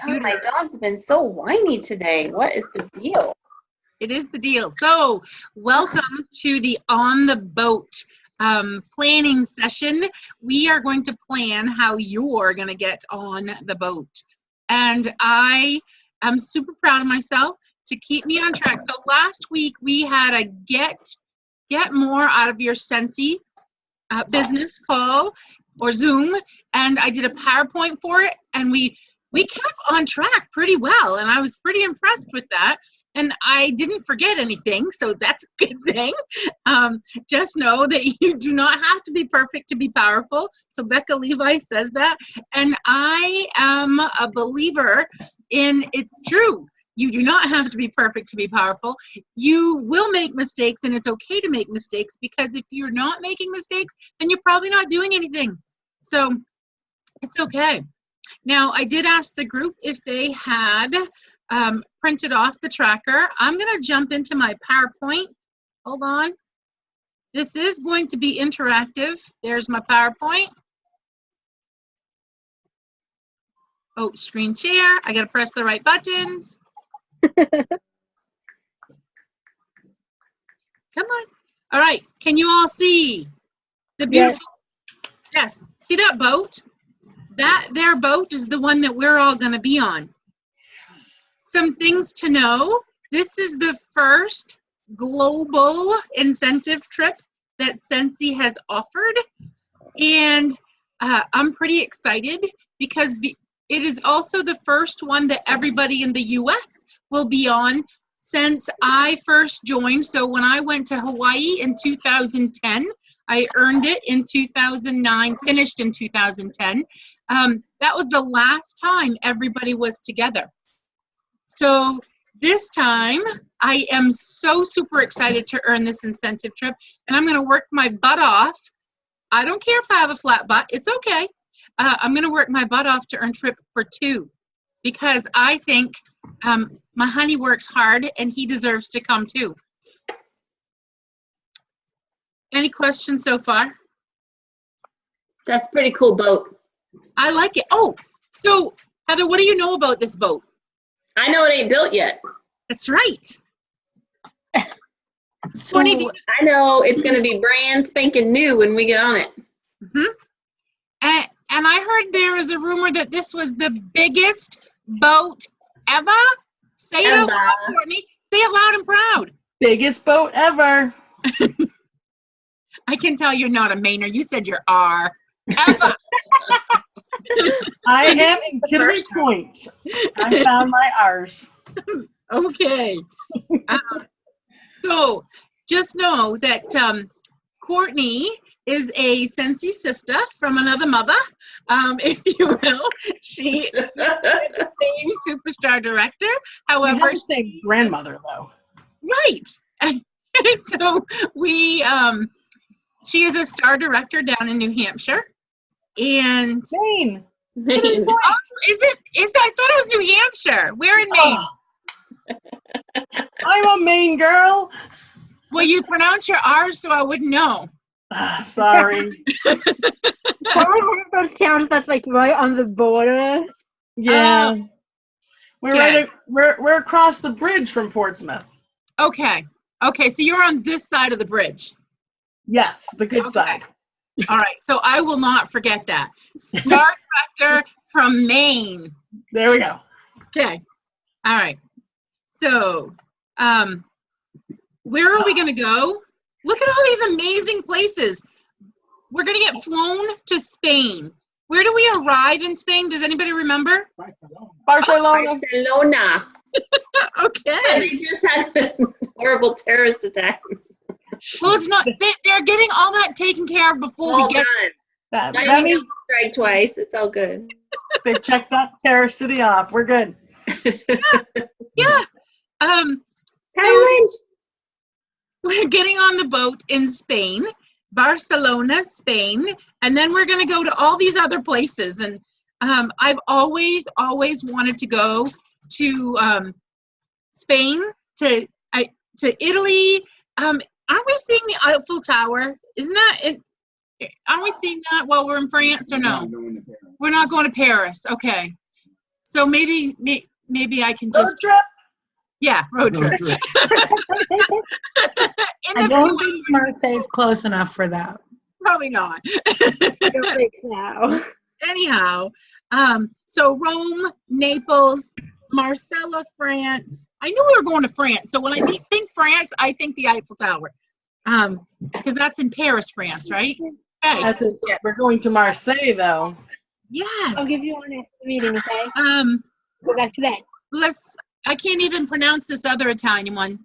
God, my dog's been so whiny today. What is the deal? It is the deal. So, welcome to the On the Boat planning session. We are going to plan how you're going to get on the boat. And I am super proud of myself to keep me on track. So, last week we had a get more out of your Scentsy business call or Zoom, and I did a PowerPoint for it, and we kept on track pretty well, and I was pretty impressed with that. And I didn't forget anything, so that's a good thing. Just know that you do not have to be perfect to be powerful. So Becca Levi says that, and I am a believer in it's true. You do not have to be perfect to be powerful. You will make mistakes, and it's okay to make mistakes, because if you're not making mistakes, then you're probably not doing anything. So it's okay. Now, I did ask the group if they had printed off the tracker. I'm going to jump into my PowerPoint. Hold on. This is going to be interactive. There's my PowerPoint. Oh, screen share. I got to press the right buttons. Come on. All right. Can you all see the beautiful? Yes. See that boat? Their boat is the one that we're all going to be on. Some things to know. This is the first global incentive trip that Scentsy has offered. And I'm pretty excited because it is also the first one that everybody in the U.S. will be on since I first joined. So when I went to Hawaii in 2010, I earned it in 2009, finished in 2010. That was the last time everybody was together. So this time, I am so super excited to earn this incentive trip, and I'm going to work my butt off. I don't care if I have a flat butt. It's okay. I'm going to work my butt off to earn trip for 2, because I think my honey works hard, and he deserves to come too. Any questions so far? That's a pretty cool boat. I like it. Oh, so Heather, what do you know about this boat? I know it ain't built yet. That's right. So I know it's going to be brand spanking new when we get on it. Mm-hmm. And I heard there is a rumor that this was the biggest boat ever. Say it out loud, Courtney. Say it loud and proud. Biggest boat ever. I can tell you're not a Mainer. You said you're R. Ever. I am in Kittery Point. I found my R's. Okay. So just know that Courtney is a Scentsy sister from another mother, if you will. She is the same superstar director. However, same grandmother though. Right. So she is a star director down in New Hampshire. And Maine. Maine. Oh, is it? I thought it was New Hampshire. Where in Maine? Oh. I'm a Maine girl. Well, you pronounce your R's, so I wouldn't know. Sorry. Probably one of those towns that's like right on the border. Yeah. We're across the bridge from Portsmouth. Okay. Okay, so you're on this side of the bridge. Yes, the good side. All right, so I will not forget that. Star director from Maine. There we go. Okay. All right. So, where are we going to go? Look at all these amazing places. We're going to get flown to Spain. Where do we arrive in Spain? Does anybody remember? Barcelona. Barcelona. Okay. And they just had a horrible terrorist attack. Well, it's not. They're getting all that taken care of before we get. That means strike twice. It's all good. They checked that terrorist city off. We're good. Yeah. So we're getting on the boat in Spain, Barcelona, Spain, and then we're going to go to all these other places. And I've always wanted to go to Spain, to Italy. Aren't we seeing the Eiffel Tower? Isn't that it? Aren't we seeing that while we're in France or no? We're not going to Paris. Okay. So maybe I can Road just trip? road trip. Road trip. I don't think Marseille's close enough for that. Probably not. I don't think so. Anyhow, so Rome, Naples, Marcella, France. I knew we were going to France. So when I think France, I think the Eiffel Tower. Because that's in Paris, France, right? Okay. That's it. We're going to Marseille, though. Yes. I'll give you one after the meeting, okay? Go back to bed. I can't even pronounce this other Italian one.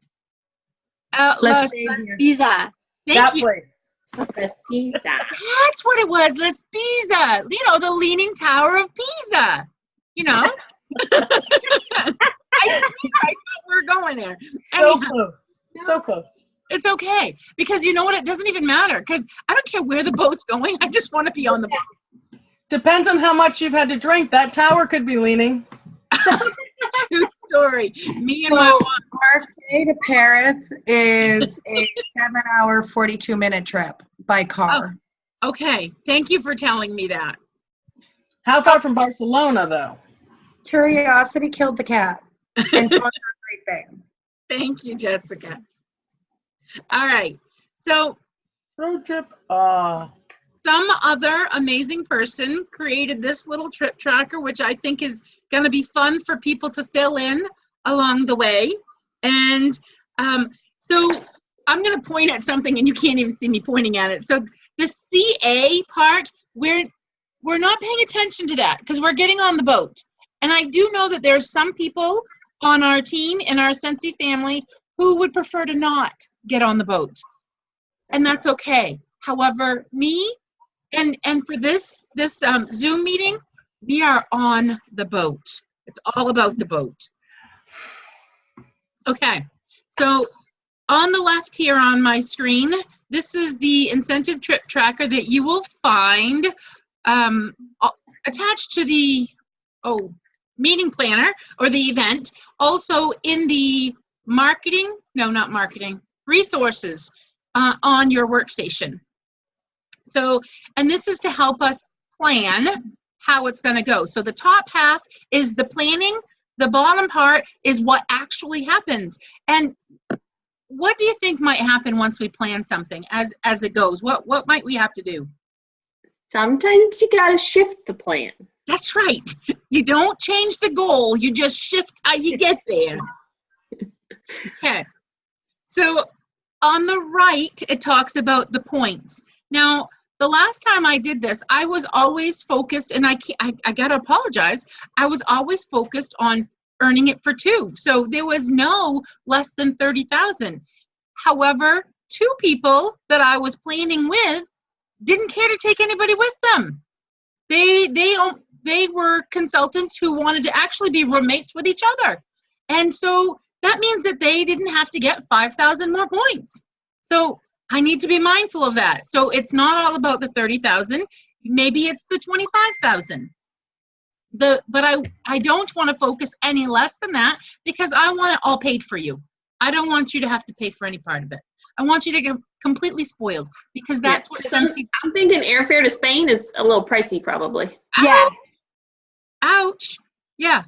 Let's Pizza. Thank that you. place. Precisa. That's what it was. Les Pisa. You know, the Leaning Tower of Pisa. You know? I thought we were going there. So Anyhow, close. So close. it's okay. Because you know what? It doesn't even matter. Because I don't care where the boat's going. I just want to be on the boat. Depends on how much you've had to drink. That tower could be leaning. True story. Me and So my Marseille to Paris is a 7-hour, 42-minute trip by car. Okay. Thank you for telling me that. How far from Barcelona, though? Curiosity killed the cat. And so it's a great thing. Thank you, Jessica. All right. So Road trip. some other amazing person created this little trip tracker, which I think is going to be fun for people to fill in along the way. And so I'm going to point at something, and you can't even see me pointing at it. So the CA part, we're not paying attention to that because we're getting on the boat. And I do know that there's some people on our team, in our Scentsy family, who would prefer to not get on the boat. And that's okay. However, me and for this Zoom meeting, we are on the boat. It's all about the boat. Okay, so on the left here on my screen, this is the incentive trip tracker that you will find attached to the meeting planner or the event. Also in the resources on your workstation. So, and this is to help us plan how it's going to go. So the top half is the planning. The bottom part is what actually happens. And what do you think might happen once we plan something as it goes? What might we have to do? Sometimes you gotta shift the plan. That's right. You don't change the goal. You just shift how you get there. Okay. So on the right, it talks about the points. Now, the last time I did this, I was always focused, and I got to apologize, I was always focused on earning it for 2. So there was no less than 30,000. However, 2 people that I was planning with didn't care to take anybody with them. They were consultants who wanted to actually be roommates with each other. And so that means that they didn't have to get 5,000 more points. So I need to be mindful of that. So it's not all about the 30,000. Maybe it's the 25,000. But I don't want to focus any less than that because I want it all paid for you. I don't want you to have to pay for any part of it. I want you to get completely spoiled because that's what Scentsy. I'm thinking airfare to Spain is a little pricey, probably. Yeah. Ouch. Yeah.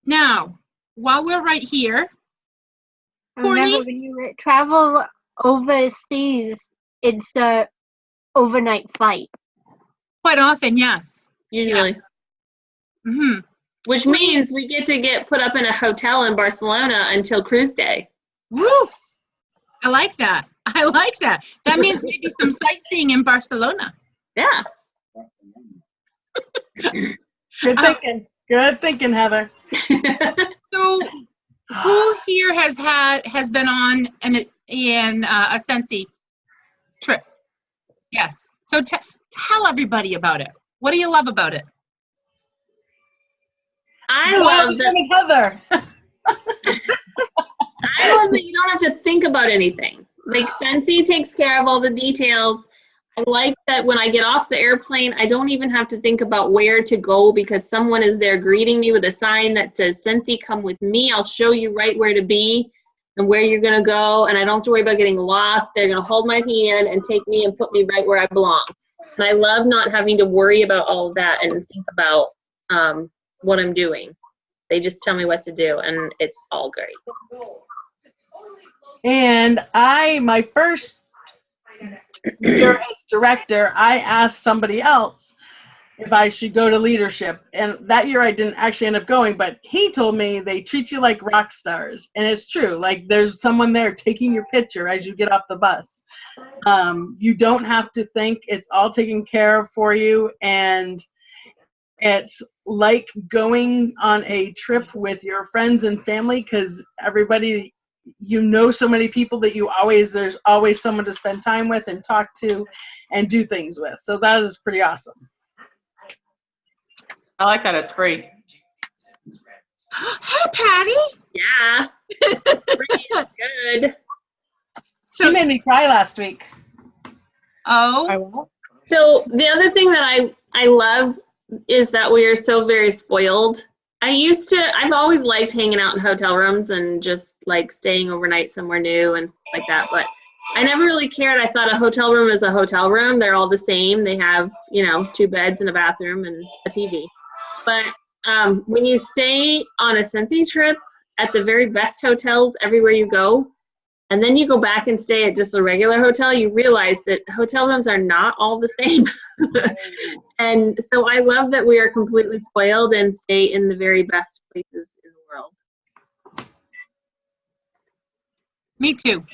Now, while we're right here, Remember, Courtney? when you travel overseas, it's a overnight flight. Quite often, yes. Usually. Yes. Mm-hmm. Which means we get put up in a hotel in Barcelona until cruise day. Woo! I like that. I like that. That means maybe some sightseeing in Barcelona. Yeah. Good thinking. Good thinking, Heather. So, who here has been on a Scentsy trip? Yes. So tell everybody about it. What do you love about it? I love Heather. I love that you don't have to think about anything. Like Scentsy takes care of all the details. I like that when I get off the airplane, I don't even have to think about where to go because someone is there greeting me with a sign that says, Scentsy, come with me. I'll show you right where to be and where you're going to go. And I don't have to worry about getting lost. They're going to hold my hand and take me and put me right where I belong. And I love not having to worry about all of that and think about, what I'm doing. They just tell me what to do, and it's all great. And my first year as director, I asked somebody else if I should go to leadership. And that year I didn't actually end up going, but he told me they treat you like rock stars. And it's true. Like, there's someone there taking your picture as you get off the bus. You don't have to think. It's all taken care of for you. And it's like going on a trip with your friends and family, because everybody, you know, so many people that there's always someone to spend time with and talk to and do things with. So that is pretty awesome. I like that it's free. Hey, Patty. Yeah. Pretty good. She made me cry last week. Oh, So the other thing that I love is that we are so very spoiled. I've always liked hanging out in hotel rooms and just like staying overnight somewhere new and stuff like that, but I never really cared. I thought a hotel room is a hotel room. They're all the same. They have, 2 beds and a bathroom and a TV. But when you stay on a Scentsy trip at the very best hotels everywhere you go, and then you go back and stay at just a regular hotel, you realize that hotel rooms are not all the same. And so I love that we are completely spoiled and stay in the very best places in the world. me too.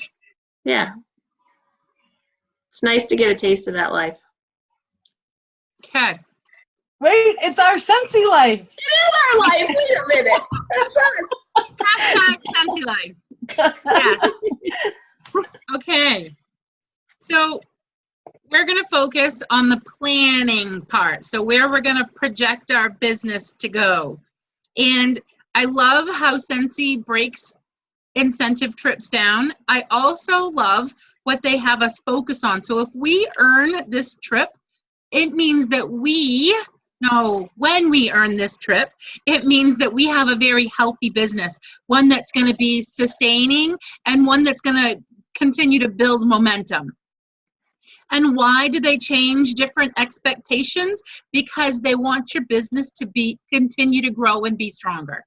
Yeah. It's nice to get a taste of that life. Okay. Wait, it's our Scentsy life. It is our life. Wait a minute. That's us. Hashtag Scentsy Life. Yeah. Okay. So we're going to focus on the planning part. So where we're going to project our business to go. And I love how Scentsy breaks incentive trips down. I also love what they have us focus on. So if we earn this trip, it means that when we earn this trip, it means that we have a very healthy business, one that's going to be sustaining and one that's going to continue to build momentum. And why do they change different expectations? Because they want your business to continue to grow and be stronger.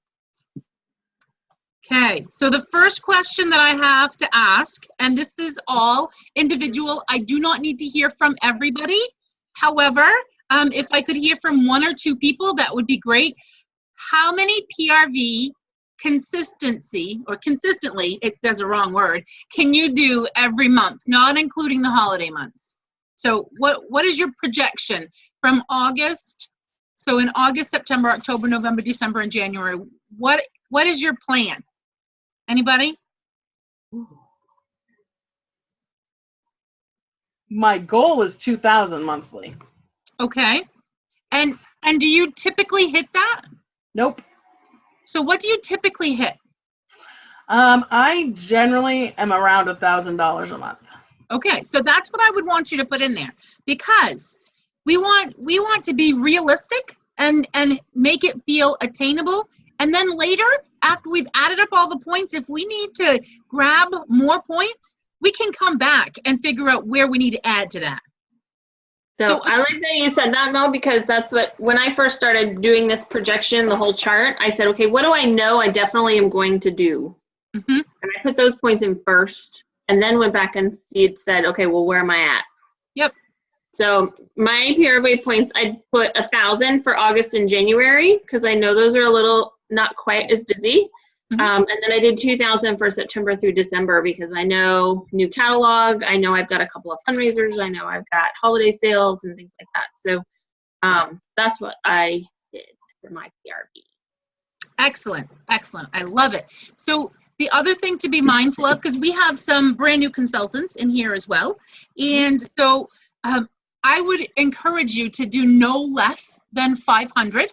Okay, so the first question that I have to ask, and this is all individual, I do not need to hear from everybody. However, if I could hear from 1 or 2 people, that would be great. How many PRV consistently, there's a wrong word, can you do every month, not including the holiday months? So what is your projection from August? So in August, September, October, November, December, and January, what is your plan? Anybody? My goal is 2,000 monthly. Okay. And do you typically hit that? Nope. So what do you typically hit? I generally am around $1,000 a month. Okay, so that's what I would want you to put in there, because we want to be realistic and make it feel attainable. And then later, after we've added up all the points, if we need to grab more points, we can come back and figure out where we need to add to that. So I like that you said that, Mel, because that's when I first started doing this projection, the whole chart, I said, okay, what do I know I definitely am going to do? Mm-hmm. And I put those points in first, and then went back and said, okay, well, where am I at? Yep. So my PRV points, I put 1,000 for August and January, because I know those are a little not quite as busy. Mm-hmm. And then I did 2,000 for September through December, because I know new catalog, I know I've got a couple of fundraisers, I know I've got holiday sales and things like that. So that's what I did for my PRV. Excellent, excellent. I love it. So the other thing to be mindful of, because we have some brand new consultants in here as well, and so I would encourage you to do no less than 500,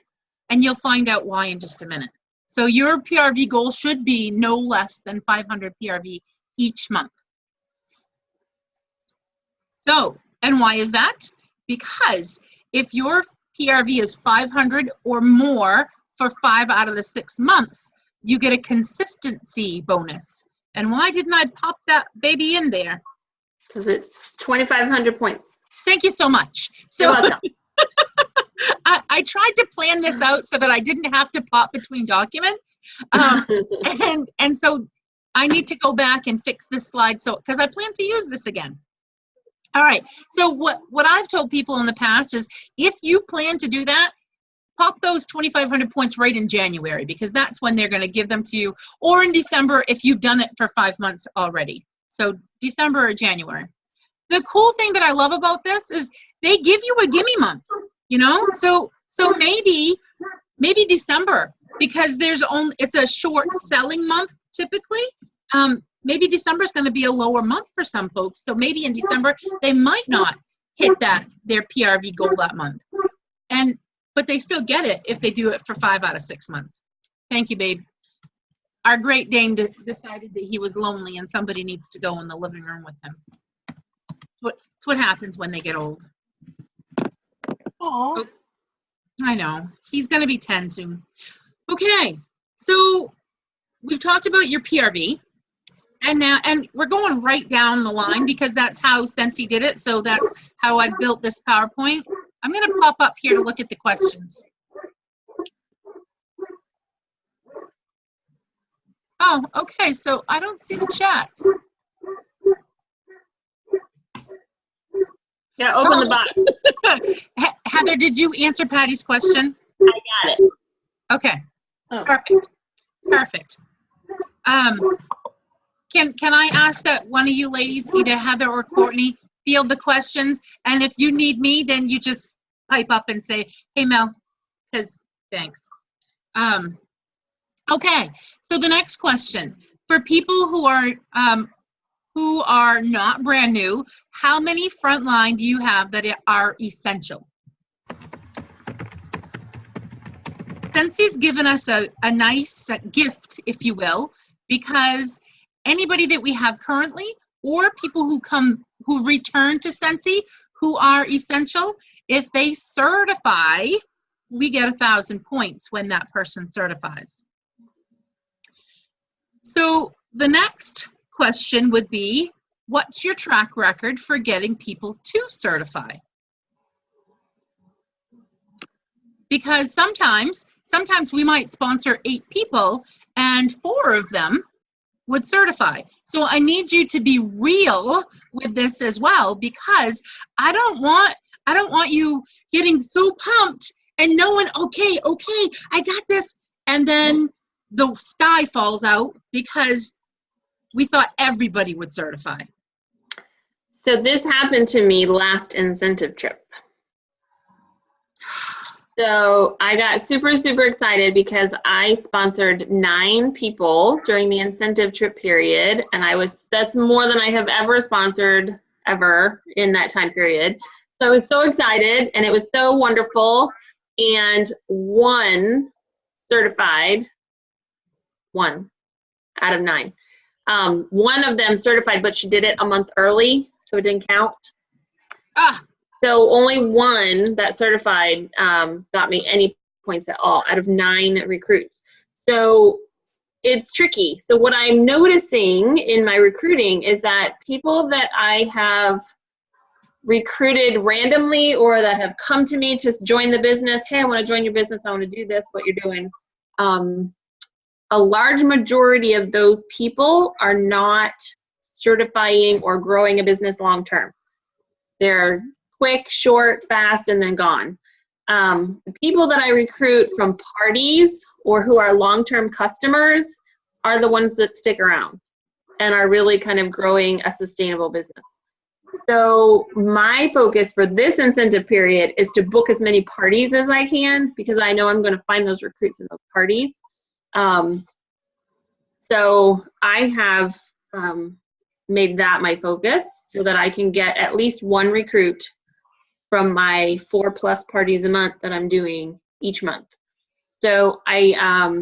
and you'll find out why in just a minute. So your PRV goal should be no less than 500 PRV each month. So, and why is that? Because if your PRV is 500 or more for 5 out of the 6 months, you get a consistency bonus. And why didn't I pop that baby in there? Because it's 2,500 points. Thank you so much. You're So, welcome. I tried to plan this out so that I didn't have to pop between documents. And so I need to go back and fix this slide because I plan to use this again. All right, so what I've told people in the past is if you plan to do that, pop those 2,500 points right in January, because that's when they're going to give them to you, or in December if you've done it for 5 months already. So December or January. The cool thing that I love about this is they give you a gimme month, you know? So maybe December, because it's a short selling month typically. Maybe December is going to be a lower month for some folks. So maybe in December, they might not hit their PRV goal that month. But they still get it if they do it for 5 out of 6 months. Thank you, babe. Our Great Dane decided that he was lonely and somebody needs to go in the living room with him. It's what happens when they get old. Aw. I know. He's going to be 10 soon. Okay. So we've talked about your PRV. And we're going right down the line because that's how Scentsy did it. So that's how I built this PowerPoint. I'm going to pop up here to look at the questions. Oh, okay. So I don't see the chats. Yeah, open the box. Heather, did you answer Patty's question? I got it. Okay. Oh. Perfect. Can I ask that one of you ladies, either Heather or Courtney, field the questions? And if you need me, then you just pipe up and say, hey, Mel, because thanks. Okay, so the next question. For people who are not brand new, how many frontline do you have that are essential? Scentsy's given us a nice gift, if you will, because anybody that we have currently or people who return to Scentsy who are essential, if they certify, we get 1,000 points when that person certifies. So the next question would be, what's your track record for getting people to certify? Because sometimes we might sponsor 8 people and 4 of them would certify. So I need you to be real with this as well, because I don't want you getting so pumped and knowing, okay, I got this, and then the sky falls out because we thought everybody would certify. So this happened to me last incentive trip. So I got super, super excited because I sponsored 9 people during the incentive trip period. And that's more than I have ever sponsored ever in that time period. So I was so excited and it was so wonderful. And 1 certified, 1 out of 9. One of them certified, but she did it a month early, so it didn't count. So only 1 that certified got me any points at all out of 9 recruits. So it's tricky. So what I'm noticing in my recruiting is that people that I have recruited randomly or that have come to me to join the business, hey, I want to join your business, I want to do this, what you're doing. A large majority of those people are not certifying or growing a business long term. They're quick, short, fast, and then gone. The people that I recruit from parties or who are long-term customers are the ones that stick around and are really kind of growing a sustainable business. So my focus for this incentive period is to book as many parties as I can, because I know I'm going to find those recruits in those parties. So I have made that my focus so that I can get at least 1 recruit from my 4+ parties a month that I'm doing each month. So I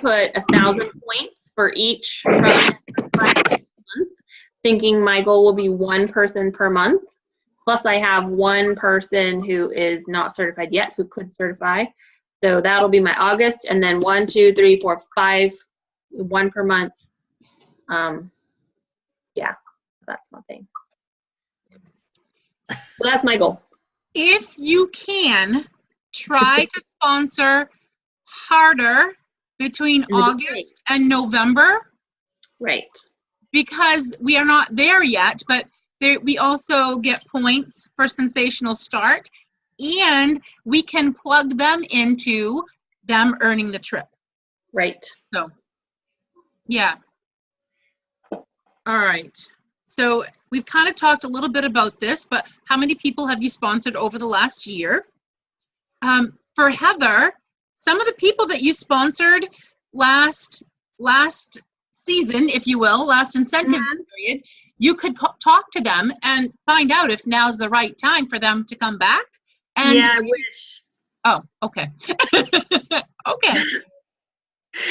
put 1,000 points for each month, thinking my goal will be 1 person per month. Plus I have 1 person who is not certified yet who could certify. So that'll be my August, and then 1, 2, 3, 4, 5, 1 per month. Yeah, that's my thing. So that's my goal. if you can, try to sponsor harder between In the beginning. August and November, Right. because we are not there yet, but we also get points for Sensational Start, and we can plug them into them earning the trip. Right. So, yeah. All right. So we've kind of talked a little bit about this, but how many people have you sponsored over the last year? For Heather, some of the people that you sponsored last season, if you will, last incentive period, you could talk to them and find out if now's the right time for them to come back. And yeah, I wish. oh, okay. Okay.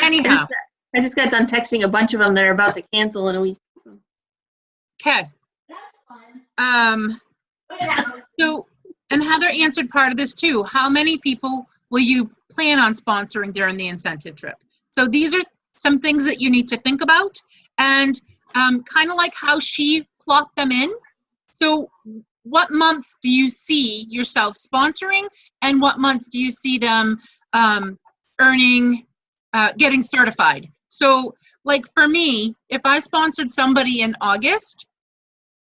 Anyhow. I just got done texting a bunch of them that are about to cancel in a week. Okay. So, and Heather answered part of this too. How many people will you plan on sponsoring during the incentive trip? So these are some things that you need to think about, and kind of like how she plopped them in. So what months do you see yourself sponsoring, and what months do you see them earning, getting certified? So like for me, if I sponsored somebody in August,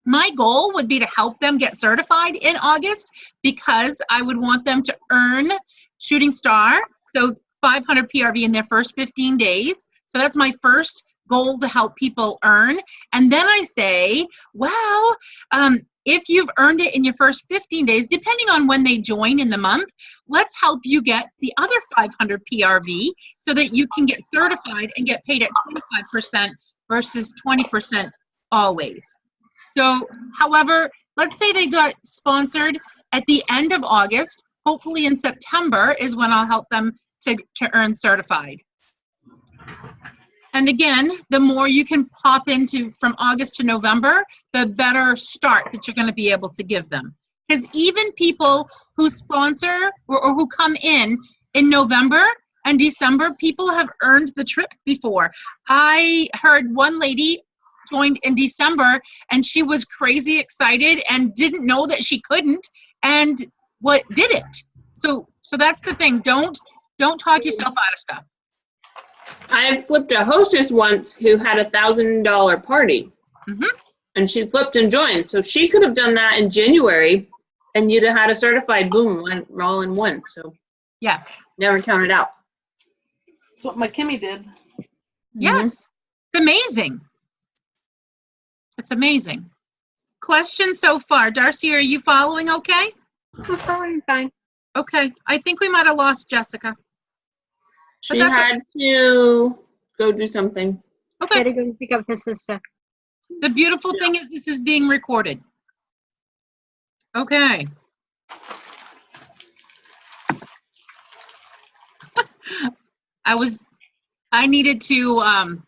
my goal would be to help them get certified in August, because I would want them to earn Shooting Star, so 500 PRV in their first 15 days. So that's my first goal, to help people earn. And then I say, well, if you've earned it in your first 15 days, depending on when they join in the month, let's help you get the other 500 PRV so that you can get certified and get paid at 25% versus 20% always. So, however, let's say they got sponsored at the end of August. Hopefully in September is when I'll help them to earn certified. And again, the more you can pop into from August to November, the better start that you're going to be able to give them. Because even people who sponsor or who come in November and December, people have earned the trip before. I heard one lady joined in December and she was crazy excited and didn't know that she couldn't, and what did it. So that's the thing. Don't talk yourself out of stuff. I flipped a hostess once who had $1,000 party, and she flipped and joined. So she could have done that in January, and you'd have had a certified boom all in one. So yes, never counted out. That's what my Kimmy did. Yes, it's amazing. It's amazing. Question so far, Darcy, are you following okay? I'm following fine. Okay, I think we might have lost Jessica. She had to go do something. Okay. Gotta go pick up his sister. The beautiful thing is this is being recorded. Okay. I needed to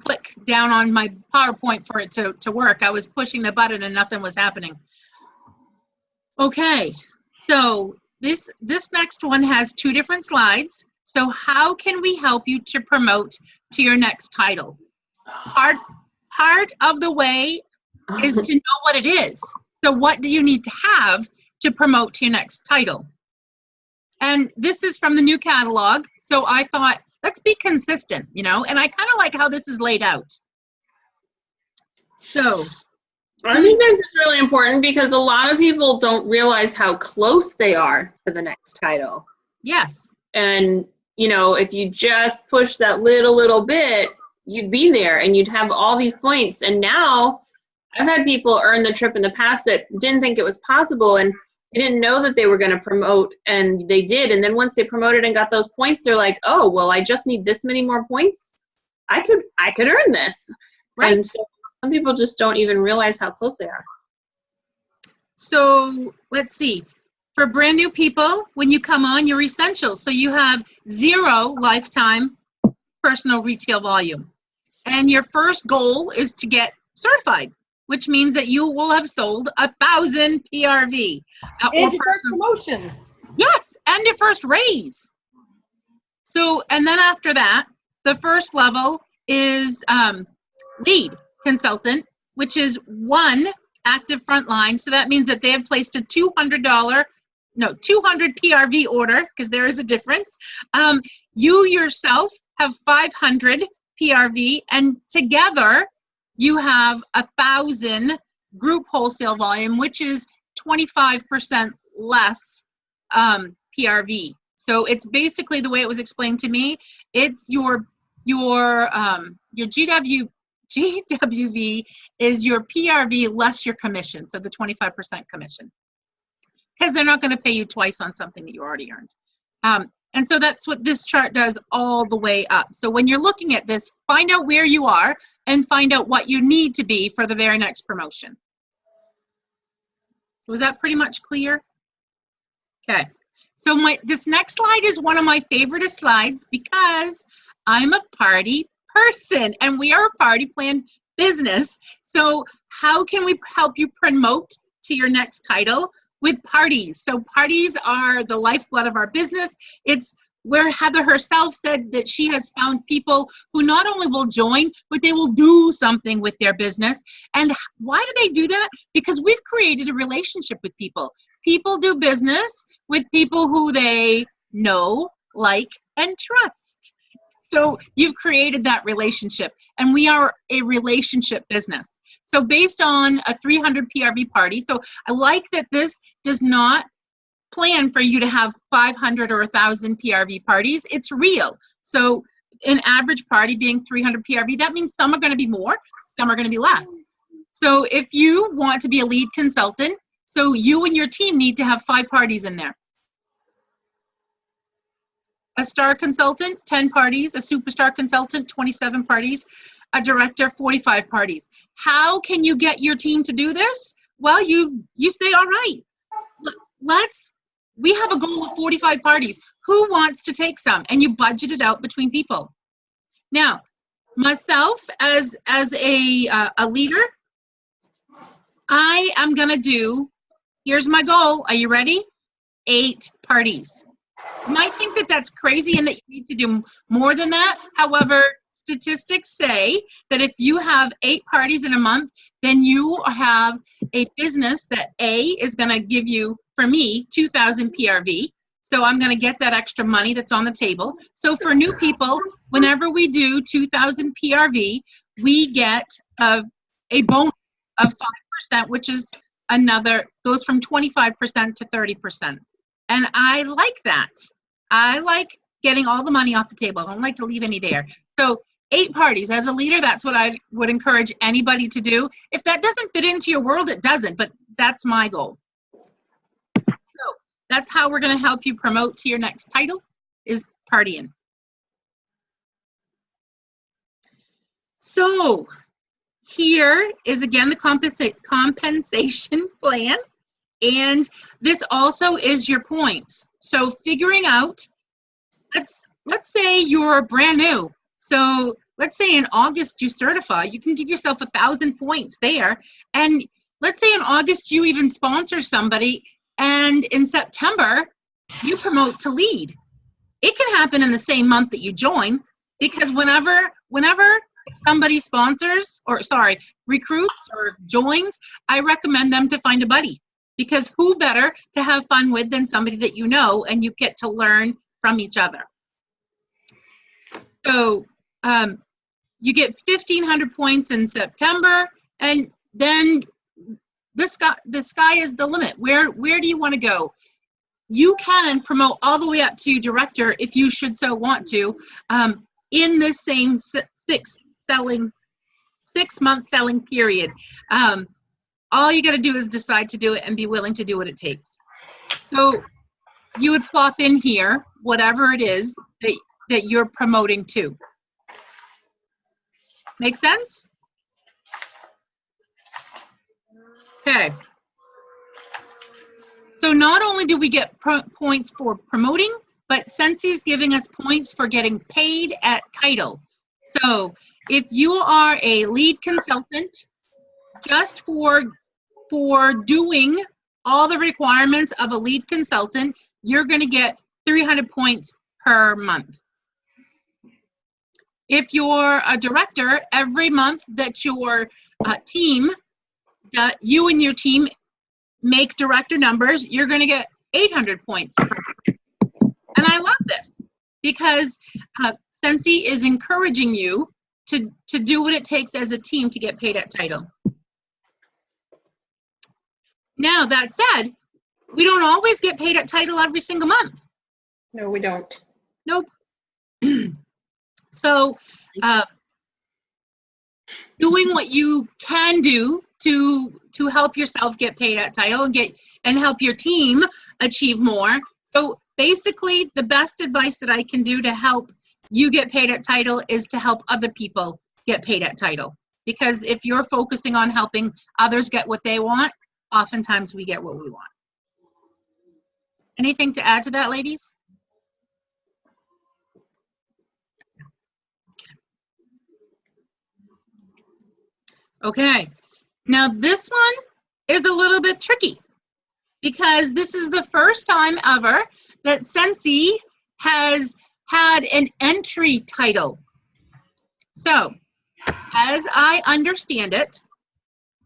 click down on my PowerPoint for it to work. I was pushing the button and nothing was happening. Okay, so this next one has 2 different slides. So how can we help you to promote to your next title? Part of the way is to know what it is. So what do you need to have to promote to your next title? And this is from the new catalog. So I thought, let's be consistent, you know, and I kind of like how this is laid out. So I think this is really important because a lot of people don't realize how close they are to the next title. yes. And, you know, if you just push that little bit, you'd be there and you'd have all these points. And now I've had people earn the trip in the past that didn't think it was possible, and they didn't know that they were going to promote, and they did. And then once they promoted and got those points, they're like, oh, well, I just need this many more points. I could earn this. Right. And so some people just don't even realize how close they are. So let's see. For brand new people, when you come on, you're essential. So you have 0 lifetime personal retail volume. And your first goal is to get certified, which means that you will have sold 1,000 PRV. And your first promotion. Yes, and your first raise. So, and then after that, the first level is lead consultant, which is 1 active frontline. So that means that they have placed a $200 PRV order, because there is a difference. You yourself have 500 PRV, and together you have 1,000 group wholesale volume, which is 25% less PRV. So it's basically the way it was explained to me. It's your GWV is your PRV less your commission, so the 25% commission, because they're not going to pay you twice on something that you already earned. And so that's what this chart does all the way up. So when you're looking at this, find out where you are and find out what you need to be for the very next promotion. Was that pretty much clear? Okay. So this next slide is one of my favorite slides because I'm a party person and we are a party plan business. So how can we help you promote to your next title? With parties. So parties are the lifeblood of our business. It's where Heather herself said that she has found people who not only will join, but they will do something with their business. And why do they do that? Because we've created a relationship with people. People do business with people who they know, like, and trust. So you've created that relationship, and we are a relationship business. So based on a 300 PRV party, so I like that this does not plan for you to have 500 or 1,000 PRV parties. It's real. So an average party being 300 PRV, that means some are going to be more, some are going to be less. So if you want to be a lead consultant, so you and your team need to have 5 parties in there. A star consultant, 10 parties. A superstar consultant, 27 parties. A director, 45 parties. How can you get your team to do this? Well, you say, all right, we have a goal of 45 parties. Who wants to take some? And you budget it out between people. Now, myself as a leader, I am gonna do, here's my goal. Are you ready? 8 parties. You might think that that's crazy and that you need to do more than that. However, statistics say that if you have 8 parties in a month, then you have a business that A, is going to give you, for me, 2,000 PRV. So I'm going to get that extra money that's on the table. So for new people, whenever we do 2,000 PRV, we get a bonus of 5%, which is goes from 25% to 30%. And I like that. I like getting all the money off the table. I don't like to leave any there. So 8 parties. As a leader, that's what I would encourage anybody to do. If that doesn't fit into your world, it doesn't, but that's my goal. So that's how we're going to help you promote to your next title, is partying. So here is, again, the compensation plan. And this also is your points. So figuring out, let's say you're brand new. So let's say in August you certify, you can give yourself 1,000 points there. And let's say in August you even sponsor somebody, and in September you promote to lead. It can happen in the same month that you join, because whenever somebody recruits or joins, I recommend them to find a buddy. Because who better to have fun with than somebody that you know, and you get to learn from each other. So you get 1,500 points in September, and then the sky is the limit. Where do you want to go? You can promote all the way up to director if you should so want to, in this same 6-month selling period. All you got to do is decide to do it and be willing to do what it takes. So you would plop in here whatever it is that you're promoting to. Make sense? Okay. So not only do we get points for promoting, but Scentsy's giving us points for getting paid at title. So if you are a lead consultant, just for doing all the requirements of a lead consultant, you're going to get 300 points per month. If you're a director, every month that your team you and your team make director numbers, you're going to get 800 points. And I love this because Scentsy is encouraging you to do what it takes as a team to get paid at title. Now, that said, we don't always get paid at title every single month. No, we don't. Nope. So, doing what you can do to help yourself get paid at title and help your team achieve more. So basically, the best advice that I can do to help you get paid at title is to help other people get paid at title. Because if you're focusing on helping others get what they want, oftentimes we get what we want. Anything to add to that, ladies? Okay, now this one is a little bit tricky because this is the first time ever that Scentsy has had an entry title. So, as I understand it,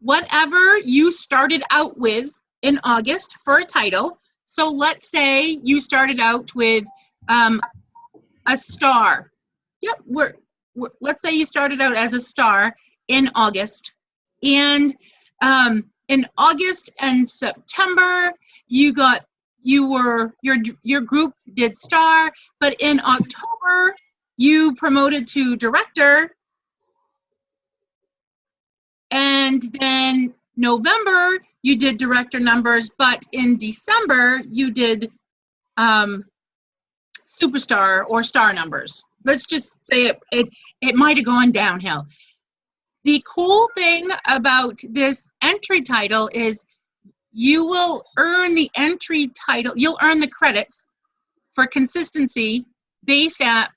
whatever you started out with in August for a title, so let's say you started out with a star. Yep, let's say you started out as a star in August, and in August and September your group did star, but in October you promoted to director, and then November you did director numbers, but in December you did superstar or star numbers. Let's just say it might have gone downhill. The cool thing about this entry title is you will earn the entry title, you'll earn the credits for consistency based at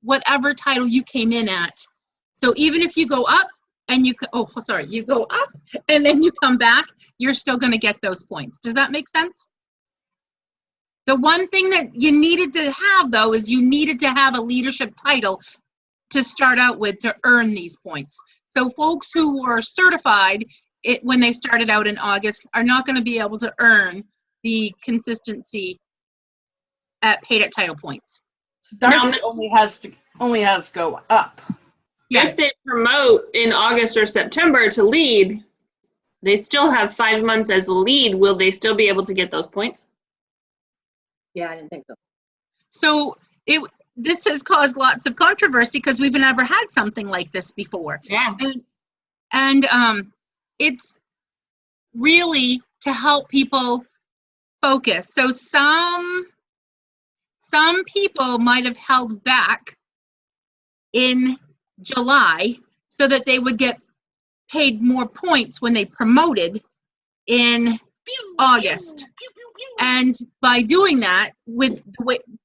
whatever title you came in at. So even if you go up and you go up and then you come back, you're still going to get those points. Does that make sense? The one thing that you needed to have, though, is you needed to have a leadership title to start out with to earn these points. So folks who were certified when they started out in August are not going to be able to earn the consistency at paid at title points. So Darcy only has to go up. Yes. If they promote in August or September to lead, they still have 5 months as a lead. Will they still be able to get those points? Yeah, I didn't think so. So this has caused lots of controversy because we've never had something like this before. Yeah. And it's really to help people focus. So some people might have held back in July so that they would get paid more points when they promoted in August. And by doing that,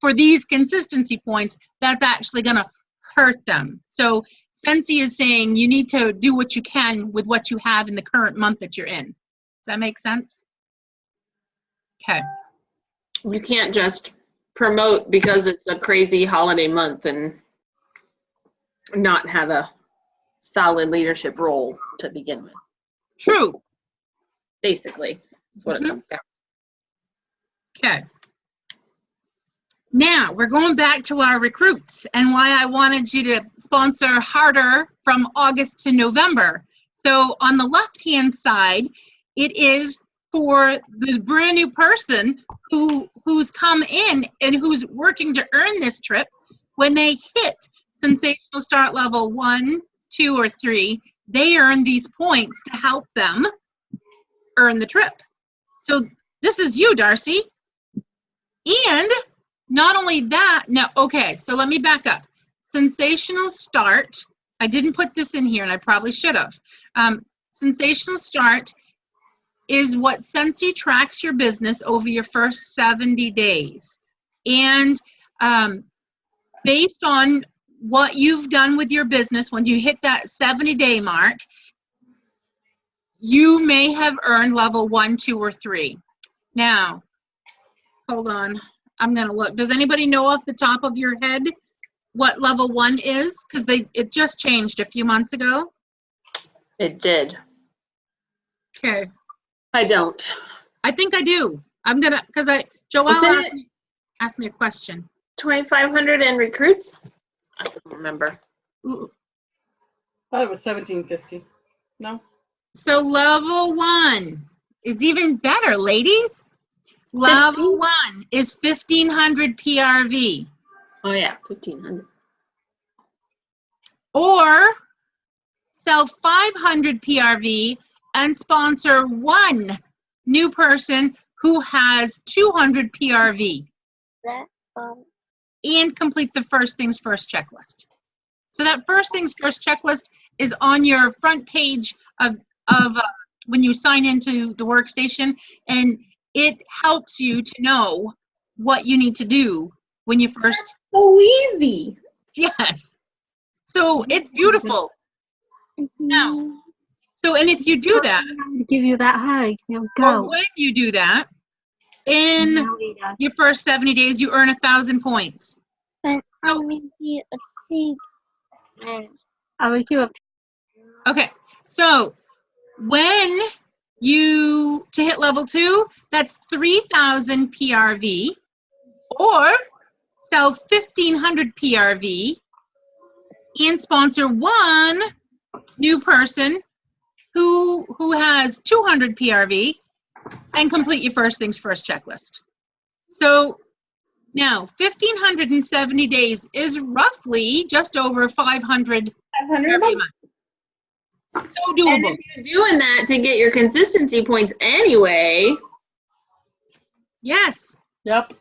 for these consistency points, that's actually going to hurt them. So Scentsy is saying you need to do what you can with what you have in the current month that you're in. Does that make sense? Okay. You can't just promote because it's a crazy holiday month and not have a solid leadership role to begin with. True. Basically, that's what it comes down. Okay. Now, we're going back to our recruits and why I wanted you to sponsor harder from August to November. So on the left-hand side, it is for the brand new person who's come in and who's working to earn this trip. When they hit Sensational Start level 1, 2, or 3, they earn these points to help them earn the trip. So this is you, Darcy. And not only that, okay, so let me back up. Sensational Start, I didn't put this in here and I probably should have. Sensational Start is what Scentsy tracks your business over your first 70 days. And based on what you've done with your business, when you hit that 70-day mark, you may have earned level 1, 2, or 3. Now, hold on. I'm going to look. Does anybody know off the top of your head what level 1 is? Because it just changed a few months ago. It did. Okay. I don't. I think I do. I'm gonna, because Joelle Isn't it asked me a question. 2,500 in recruits? I don't remember. thought it was 1750. No? So level 1 is even better, ladies. Level 1 is 1,500 PRV. Oh yeah, 1,500. Or sell 500 PRV and sponsor one new person who has 200 PRV and complete the first things first checklist. So that first things first checklist is on your front page of when you sign into the workstation, and it helps you to know what you need to do when you first. So easy. Yes. So it's beautiful. Now, so, and if you do that, Give you that hug. Now or go. when you do that, in Now, Rita. your first 70 days, you earn 1,000 points. But So- I mean, a thing. I'll make you up. Okay, so when you, to hit level 2, that's 3,000 PRV, or sell 1,500 PRV and sponsor one new person who has 200 PRV and complete your first things first checklist. So now 1,570 days is roughly just over 500 500 PRV a month. So And doable. if you're doing that to get your consistency points anyway, Yes. Yep.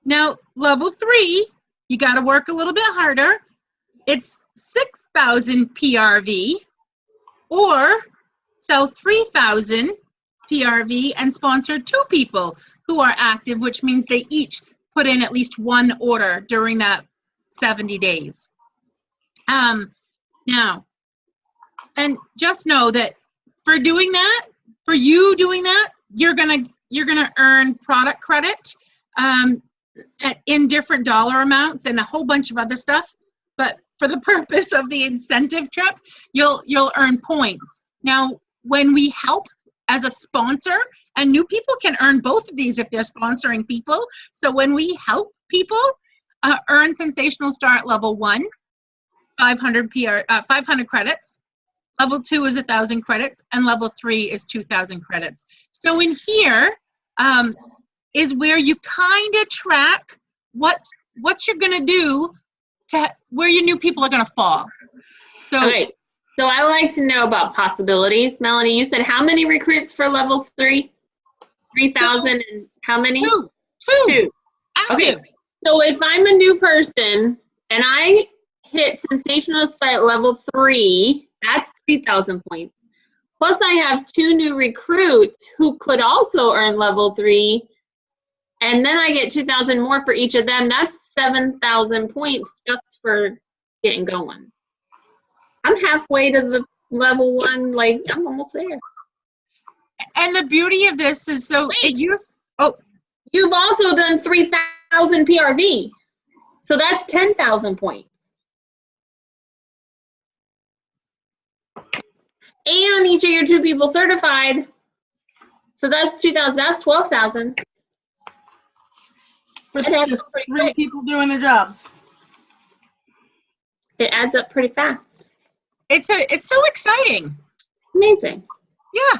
Now, level 3, you got to work a little bit harder. It's 6,000 PRV, or sell 3,000 PRV and sponsor 2 people who are active, which means they each put in at least 1 order during that 70 days. Now, and just know that for doing that, for you doing that, you're gonna earn product credit in different dollar amounts and a whole bunch of other stuff. But for the purpose of the incentive trip, you'll earn points. Now, when we help as a sponsor, and new people can earn both of these if they're sponsoring people. So when we help people earn Sensational Star at level 1, 500 credits. Level 2 is 1,000 credits, and level 3 is 2,000 credits. So in here is where you kind of track what you're gonna do to where your new people are gonna fall. So okay. So I like to know about possibilities. Melanie, you said how many recruits for level 3? 3,000 and how many? two. Two. Okay. Active. So if I'm a new person and I hit Sensational Star at level 3, that's 3,000 points. Plus I have 2 new recruits who could also earn level 3. And then I get 2,000 more for each of them. That's 7,000 points just for getting going. I'm halfway to the level 1, like I'm almost there. And the beauty of this is You've also done 3,000 PRV. So that's 10,000 points. And each of your 2 people certified. So that's 2,000, that's 12,000. For It adds just up pretty 3 quick. people doing their jobs. It adds up pretty fast. it's so exciting. Amazing. Yeah.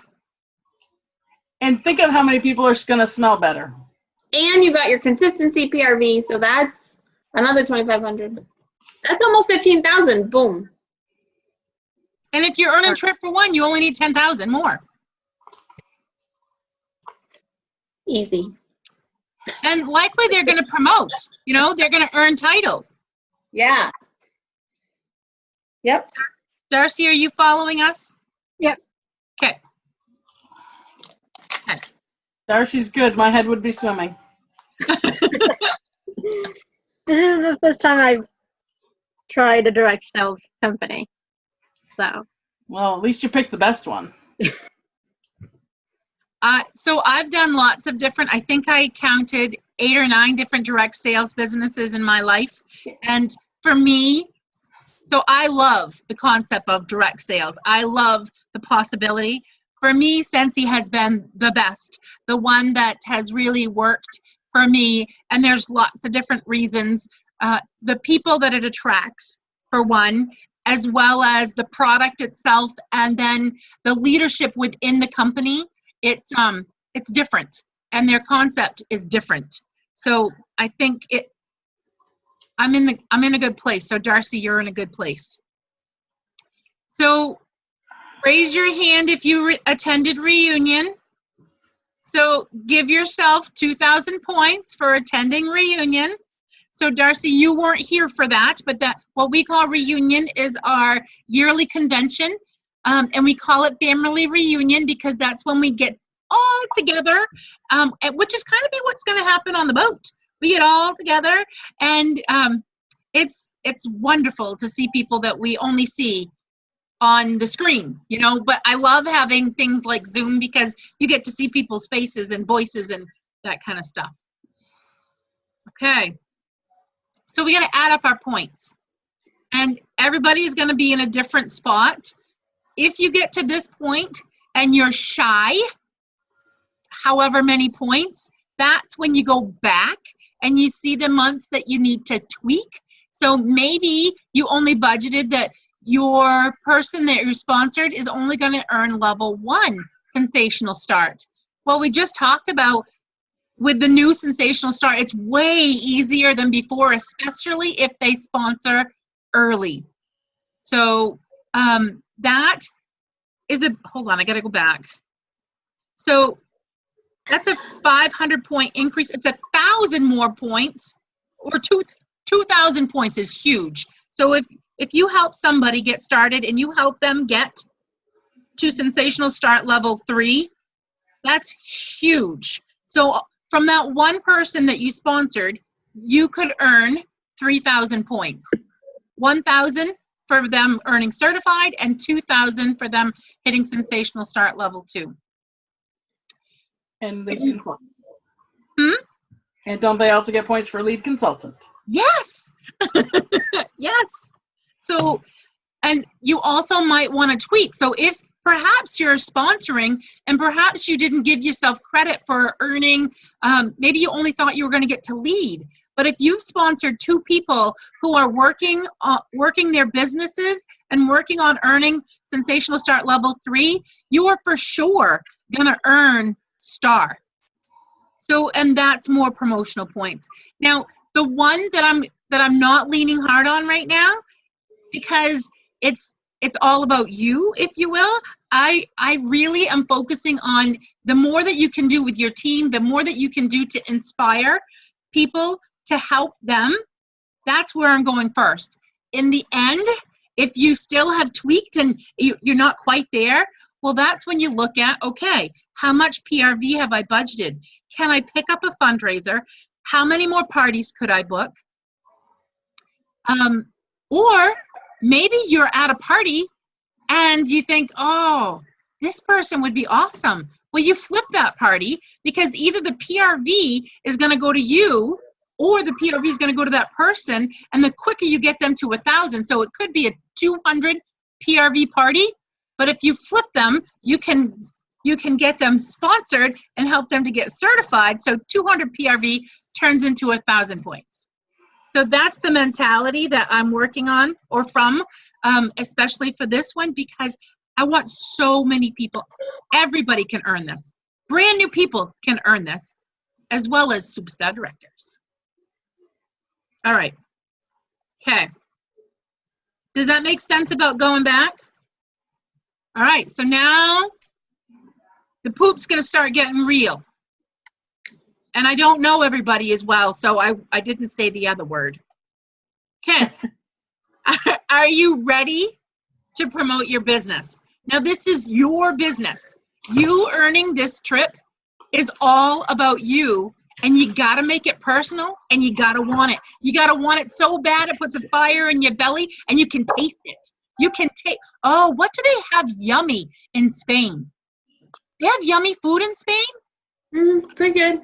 And think of how many people are going to smell better. And you got your consistency PRV, so that's another 2,500. That's almost 15,000. Boom. And if you're earning trip for 1, you only need 10,000 more. Easy. And likely they're going to promote. They're going to earn title. Yeah. Yep. Darcy, are you following us? Yep. Okay. Darcy's good. My head would be swimming. This is the first time I've tried a direct sales company. So. Well, at least you picked the best one. So I've done lots of different, I think I counted 8 or 9 different direct sales businesses in my life. And for me, so I love the concept of direct sales. I love the possibility. for me, Scentsy has been the best, the one that has really worked for me. And there's lots of different reasons. The people that it attracts, for one, as well as the product itself, and then the leadership within the company. It's different, and their concept is different. So I think I'm in a good place. So Darcy, you're in a good place. So raise your hand if you attended reunion. So give yourself 2,000 points for attending reunion. So Darcy, you weren't here for that, but that what we call reunion is our yearly convention, and we call it family reunion because that's when we get all together, which is kind of what's going to happen on the boat. We get all together, and it's wonderful to see people that we only see on the screen, you know, but I love having things like Zoom because you get to see people's faces and voices and that kind of stuff. Okay, so we got to add up our points, and everybody is going to be in a different spot. If you get to this point and you're shy, however many points, that's when you go back and you see the months that you need to tweak. So maybe you only budgeted that your person that you're sponsored is only going to earn level 1 sensational start. Well, we just talked about with the new sensational start, it's way easier than before, especially if they sponsor early. So that is hold on, I got to go back. So that's a 500 point increase. It's 1,000 more points, or 2,000 points is huge. So if you help somebody get started and you help them get to sensational start level 3, that's huge. So from that one person that you sponsored, you could earn 3,000 points. 1,000 for them earning certified and 2,000 for them hitting sensational start level 2. And lead consultant. And don't they also get points for lead consultant? Yes. Yes. So, and you also might want to tweak. So if perhaps you're sponsoring and perhaps you didn't give yourself credit for earning, maybe you only thought you were going to get to lead. But if you've sponsored 2 people who are working their businesses and working on earning sensational start level 3, you are for sure going to earn star. So, and that's more promotional points. Now, the one that I'm not leaning hard on right now, because it's all about you, if you will. I really am focusing on the more that you can do with your team, the more that you can do to inspire people, to help them. That's where I'm going first. In the end, if you still have tweaked and you're not quite there, well, that's when you look at, okay, how much PRV have I budgeted? Can I pick up a fundraiser? How many more parties could I book? Or maybe you're at a party and you think, oh, this person would be awesome. Well, you flip that party because either the PRV is going to go to you or the PRV is going to go to that person, and the quicker you get them to 1,000, so it could be a 200 PRV party, but if you flip them, you can get them sponsored and help them to get certified, so 200 PRV turns into 1,000 points. So that's the mentality that I'm working on, or from, especially for this one, because I want so many people. Everybody can earn this. Brand new people can earn this, as well as superstar directors. All right. Okay. Does that make sense about going back? All right. So now the poop's going to start getting real. And I don't know everybody as well, so I didn't say the other word. Okay. Are you ready to promote your business? Now, this is your business. You earning this trip is all about you, and you got to make it personal, and you got to want it. You got to want it so bad it puts a fire in your belly, and you can taste it. You can taste, oh, what do they have yummy in Spain? They have yummy food in Spain? Pretty good.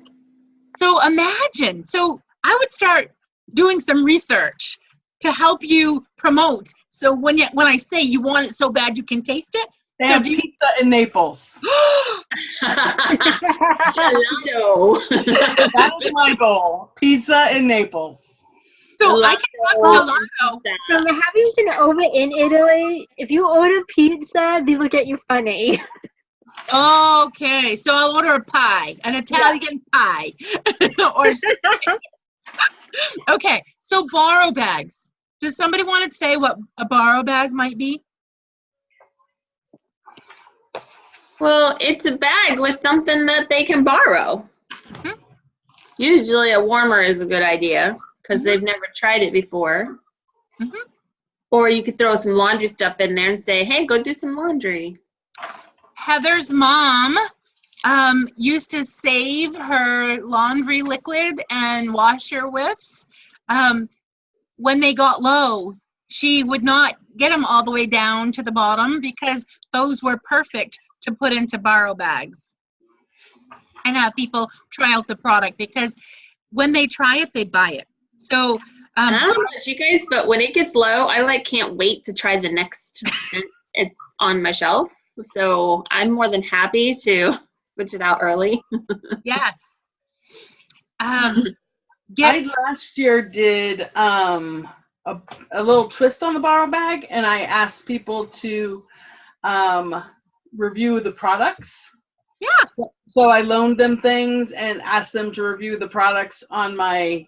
So imagine, so I would start doing some research to help you promote. So when I say you want it so bad you can taste it, They So have do you- pizza in Naples. Gelato. That is my goal. Pizza in Naples. so I can have gelato. So having been over in Italy, if you order pizza, they look at you funny. Okay, so I'll order a pie, an Italian pie. Or okay, so borrow bags. Does somebody want to say what a borrow bag might be? Well, it's a bag with something that they can borrow. Mhm. Usually a warmer is a good idea because Mhm. they've never tried it before. Mhm. Or you could throw some laundry stuff in there and say, hey, go do some laundry. Heather's mom used to save her laundry liquid and washer whiffs. When they got low, she would not get them all the way down to the bottom because those were perfect to put into borrow bags and have people try out the product, because when they try it, they buy it. So And I don't know about you guys, but when it gets low, I can't wait to try the next scent. It's on my shelf. So I'm more than happy to switch it out early. yes. I Get last year did a little twist on the borrow bag, and I asked people to review the products. Yeah. So I loaned them things and asked them to review the products on my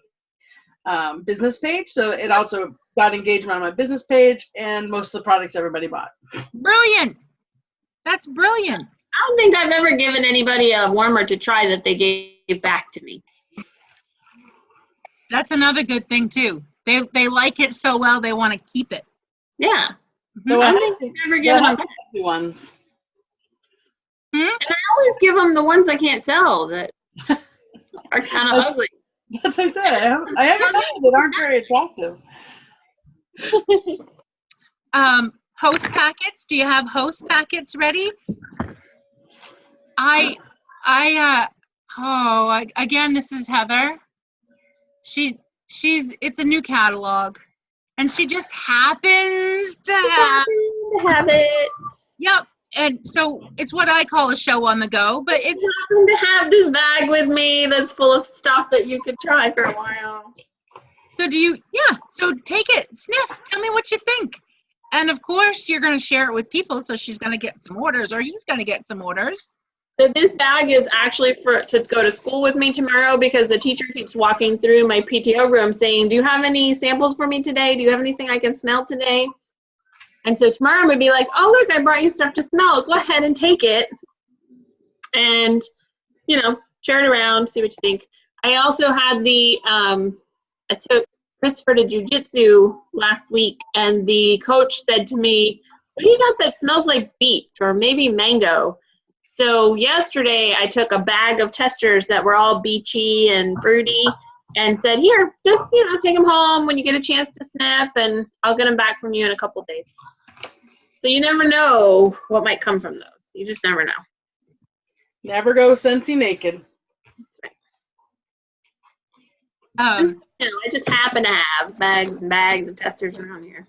business page. So it also got engagement on my business page, and most of the products everybody bought. brilliant. That's brilliant. I don't think I've ever given anybody a warmer to try that they gave back to me. That's another good thing too. They like it so well they want to keep it. Yeah. So I I don't think I've ever given them. the ones. And I always give them the ones I can't sell that are kind of ugly. That's what I said. I haven't found that aren't very attractive. Host packets. Do you have host packets ready? Again, this is Heather. It's a new catalog, and she just happens to Have it. Yep. And so it's what I call a show on the go, but it's Happen to have this bag with me that's full of stuff that you could try for a while. so so take it, sniff, tell me what you think. And of course you're going to share it with people, so she's going to get some orders, or he's going to get some orders. So this bag is actually to go to school with me tomorrow, because the teacher keeps walking through my PTO room saying, do you have any samples for me today? Do you have anything I can smell today? And so tomorrow I'm going to be like, oh, look, I brought you stuff to smell. Go ahead and take it. And, share it around, see what you think. I also had I took Christopher to jujitsu last week, and the coach said to me, what do you got that smells like beach or maybe mango? So yesterday I took a bag of testers that were all beachy and fruity and said, here, just, take them home when you get a chance to sniff, and I'll get them back from you in a couple days. So you never know what might come from those. You just never know. Never go Scentsy naked. That's right. I just happen to have bags and bags of testers around here.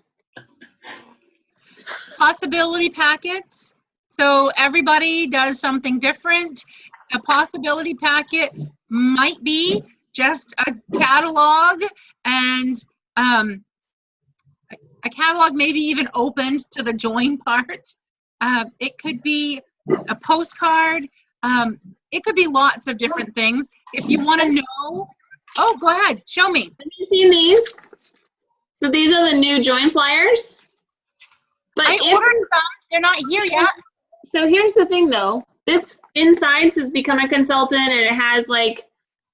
Possibility packets. So everybody does something different. A possibility packet might be just a catalog, and a catalog maybe even opened to the join part. It could be a postcard. It could be lots of different things. If you want to know, oh, go ahead, show me. Have you seen these? So these are the new join flyers. But I ordered some. They're not here yet. So here's the thing, though. This inside says become a consultant, and it has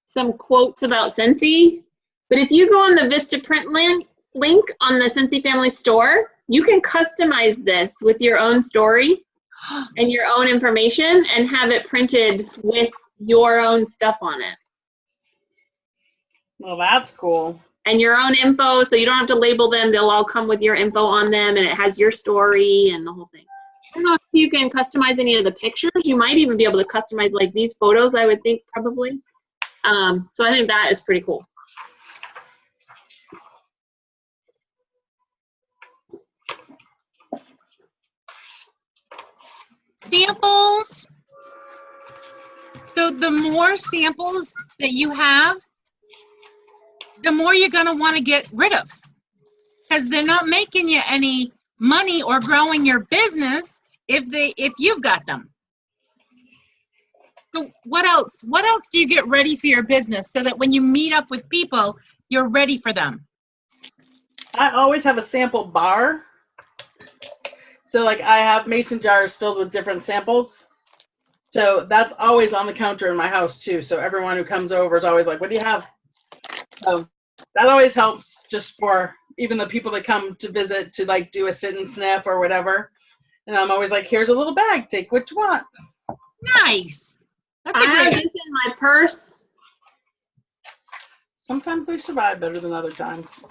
some quotes about Scentsy. But if you go on the Vistaprint link on the Scentsy Family Store, you can customize this with your own story and your own information and have it printed with your own stuff on it. Well, that's cool. And your own info, so you don't have to label them. They'll all come with your info on them, and it has your story and the whole thing. I don't know if you can customize any of the pictures. You might even be able to customize these photos, I would think, probably. So I think that is pretty cool. Samples. So the more samples that you have, the more you're going to want to get rid of, because they're not making you any money or growing your business if you've got them. So what else do you get ready for your business so that when you meet up with people, you're ready for them? I always have a sample bar. So like I have mason jars filled with different samples. So that's always on the counter in my house too. So everyone who comes over is always like, what do you have? So that always helps, just for even the people that come to visit to like do a sit and sniff or whatever. And I'm always like, here's a little bag, take what you want. Nice. That's I a have great. this in my purse, Sometimes they survive better than other times.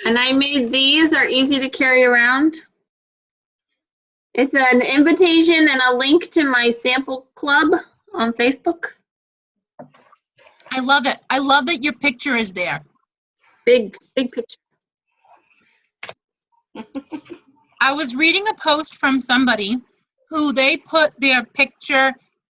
and I made these are easy to carry around. It's an invitation and a link to my sample club on Facebook. I love it. I love that your picture is there. Big picture. I was reading a post from somebody who they put their picture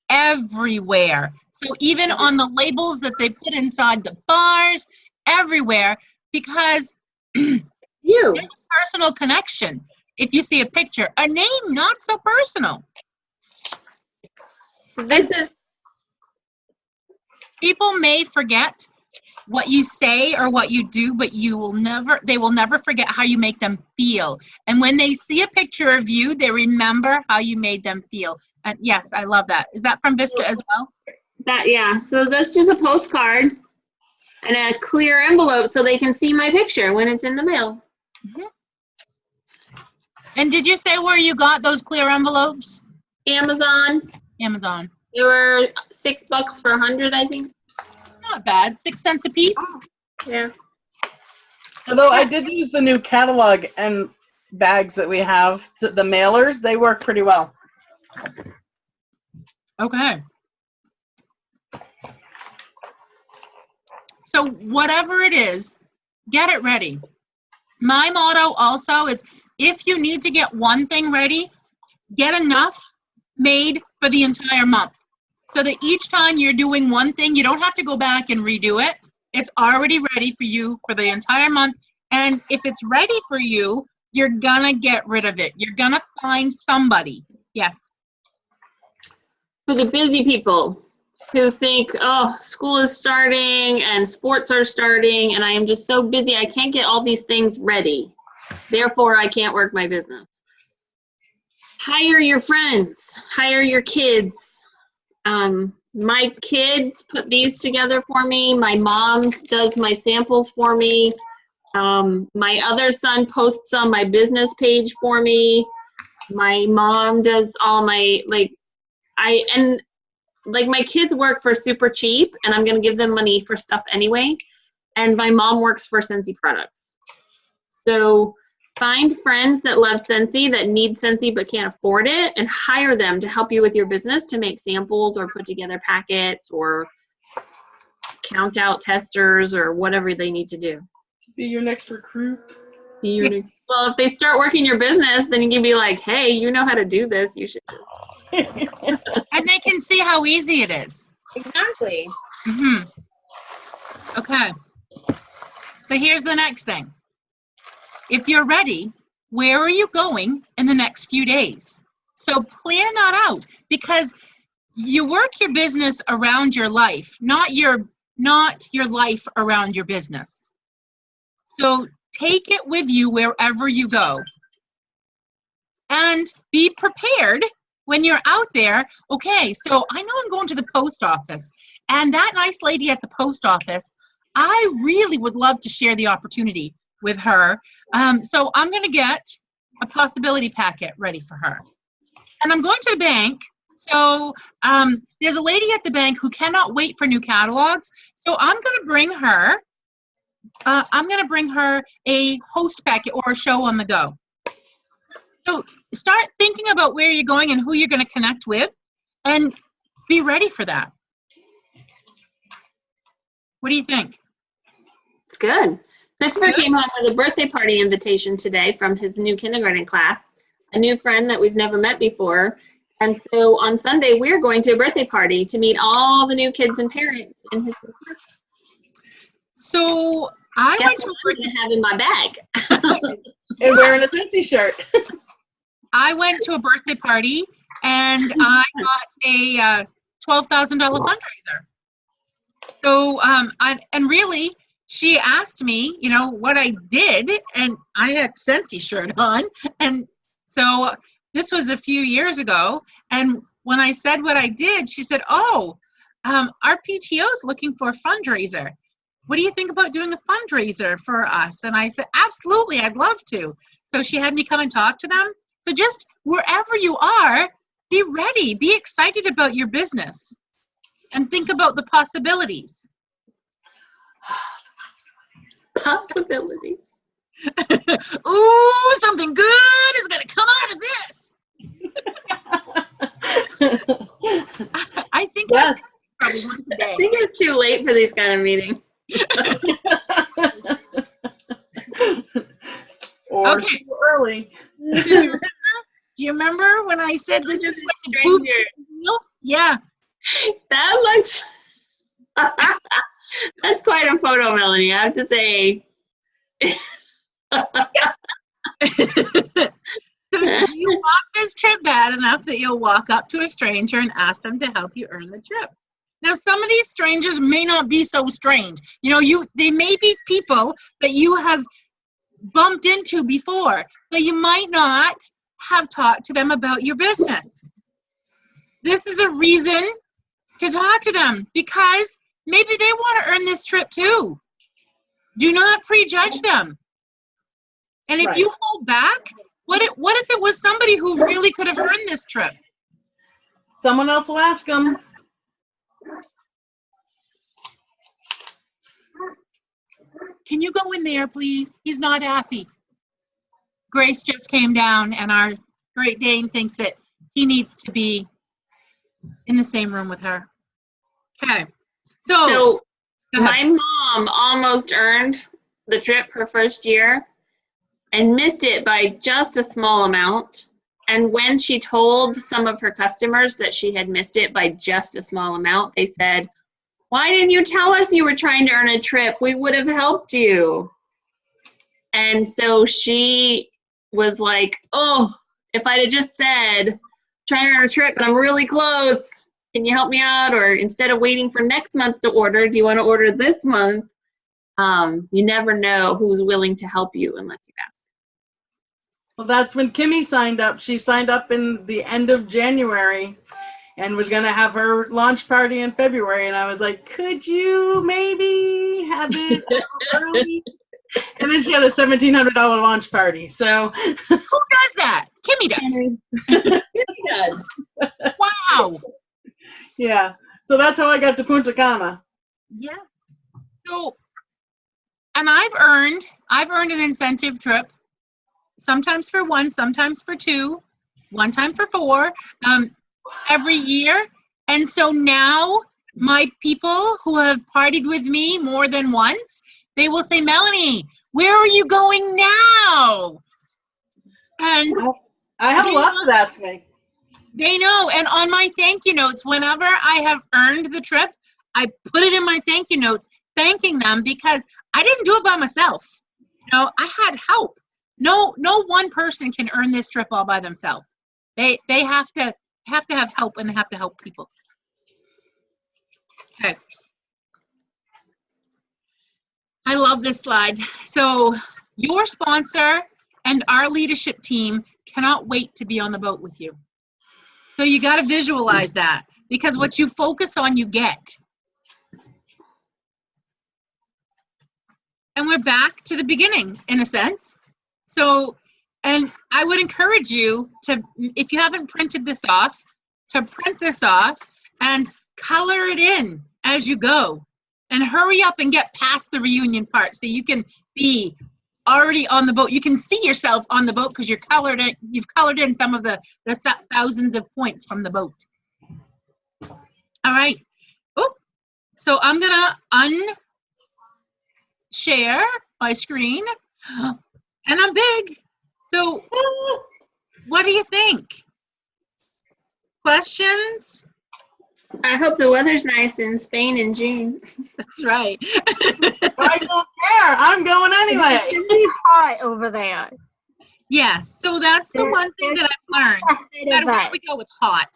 everywhere. So even on the labels that they put inside the bars, everywhere, because You. there's a personal connection. If you see a picture, a name, not so personal. This is People may forget what you say or what you do, but they will never forget how you make them feel. And when they see a picture of you, they remember how you made them feel. And yes, I love that. Is that from Vista as well? yeah. So that's just a postcard and a clear envelope so they can see my picture when it's in the mail. Mm-hmm. And did you say where you got those clear envelopes? Amazon. Amazon. They were $6 for 100, I think. Not bad. 6 cents a piece. Yeah. Although I did use the new catalog and bags that we have, the mailers, they work pretty well. Okay. So whatever it is, get it ready. My motto also is, if you need to get one thing ready, get enough made for the entire month. So that each time you're doing one thing, you don't have to go back and redo it. It's already ready for you for the entire month. And if it's ready for you, you're gonna get rid of it. You're gonna find somebody. Yes. For the busy people who think, oh, school is starting and sports are starting and I am just so busy, I can't get all these things ready. Therefore, I can't work my business. Hire your friends, hire your kids. My kids put these together for me. My mom does my samples for me. My other son posts on my business page for me. My mom does all my, my kids work for super cheap and I'm going to give them money for stuff anyway. And my mom works for Scentsy products. So find friends that love Scentsy, that need Scentsy but can't afford it, and hire them to help you with your business to make samples or put together packets or count out testers or whatever they need to do. Be your next recruit. Well, if they start working your business, then you can be like, hey, you know how to do this. You should just. And they can see how easy it is. Exactly. Mm-hmm. Okay. So here's the next thing. If you're ready, where are you going in the next few days? So plan that out, because you work your business around your life, not your life around your business. So take it with you wherever you go. And be prepared when you're out there. Okay, so I know I'm going to the post office, and that nice lady at the post office, I really would love to share the opportunity with her. So I'm going to get a possibility packet ready for her. And I'm going to the bank. So there's a lady at the bank who cannot wait for new catalogs. So I'm going to bring her a host packet or a show on the go. So start thinking about where you're going and who you're going to connect with, and be ready for that. What do you think? It's good. Christopher came home with a birthday party invitation today from his new kindergarten class, a new friend that we've never met before. And so on Sunday, we're going to a birthday party to meet all the new kids and parents. And So I guess went to what a I'm birthday. gonna have in my bag. And wearing a Scentsy shirt. I went to a birthday party and I got a $12,000 fundraiser. So, and really, she asked me, you know, what I did, and I had Scentsy shirt on, and so this was a few years ago. And when I said what I did, she said, "Oh, our PTO is looking for a fundraiser. What do you think about doing a fundraiser for us?" And I said, "Absolutely, I'd love to." So she had me come and talk to them. So just wherever you are, be ready, be excited about your business, and think about the possibilities. Possibilities. Ooh, something good is going to come out of this. I think Yes. probably one I today. think it's too late for these kind of meetings. Or Okay. too early. Do you remember when I said this is when the boobs Stranger. real? Yeah. That looks. That's quite a photo, Melanie. I have to say. So do you want this trip bad enough that you'll walk up to a stranger and ask them to help you earn the trip? Now, some of these strangers may not be so strange. You know, they may be people that you have bumped into before, but you might not have talked to them about your business. This is a reason to talk to them because maybe they want to earn this trip too. Do not prejudge them. And if Right. you hold back, what if it was somebody who really could have earned this trip? Someone else will ask them. Can you go in there, please? He's not happy. Grace just came down, and our Great Dane thinks that he needs to be in the same room with her. Okay. So go My ahead. mom almost earned the trip her first year and missed it by just a small amount. And when she told some of her customers that she had missed it by just a small amount, they said, "Why didn't you tell us you were trying to earn a trip? We would have helped you." And so she was like, "Oh, if I'd have just said, trying to earn a trip, but I'm really close. Can you help me out?" Or instead of waiting for next month to order, do you want to order this month? You never know who's willing to help you unless you ask. Well, that's when Kimmy signed up. She signed up in the end of January and was going to have her launch party in February. And I was like, could you maybe have it early? And then she had a $1,700 launch party. So Who does that? Kimmy does. It does. Wow. yeah, so that's how I got to Punta Cana. Yeah. So, and I've earned an incentive trip, sometimes for one, sometimes for two, one time for four, every year. And so now my people who have partied with me more than once, they will say, "Melanie, where are you going now?" And I have a lot to ask me. they know. And on my thank you notes, whenever I have earned the trip, I put it in my thank you notes, thanking them because I didn't do it by myself. You know, I had help. No one person can earn this trip all by themselves. They have to have help, and they have to help people. Okay. I love this slide. So your sponsor and our leadership team cannot wait to be on the boat with you. So you got to visualize that because what you focus on, you get. And we're back to the beginning in a sense. So, and I would encourage you to, if you haven't printed this off, to print this off and color it in as you go. And hurry up and get past the reunion part so you can be already on the boat. You can see yourself on the boat because you've colored in some of the thousands of points from the boat. All right. Oh, so I'm gonna unshare my screen, and I'm big. So what do you think? questions? I hope the weather's nice in Spain in June. That's right. I don't care. I'm going anyway. It's hot over there. Yes, so that's the one thing that I've learned. No matter where we go, it's hot.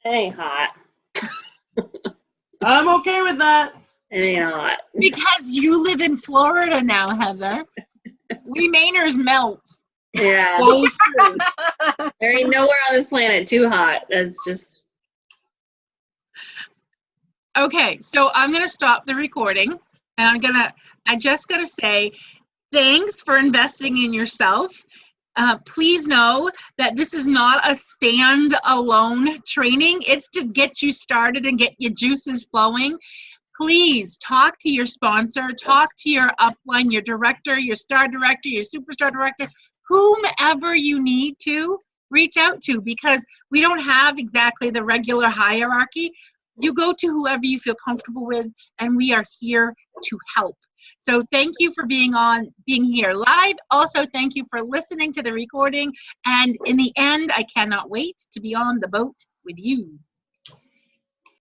It ain't hot. I'm okay with that. It ain't hot. Because you live in Florida now, Heather. We Mainers melt. Yeah. That is true. There ain't nowhere on this planet too hot. That's just. Okay, so I'm gonna stop the recording, and I just gotta say, thanks for investing in yourself. Please know that this is not a stand-alone training. It's to get you started and get your juices flowing. Please talk to your sponsor, talk to your upline, your director, your star director, your superstar director, whomever you need to reach out to, because we don't have exactly the regular hierarchy. You go to whoever you feel comfortable with, and we are here to help. So thank you for being here live. Also, thank you for listening to the recording. And in the end, I cannot wait to be on the boat with you.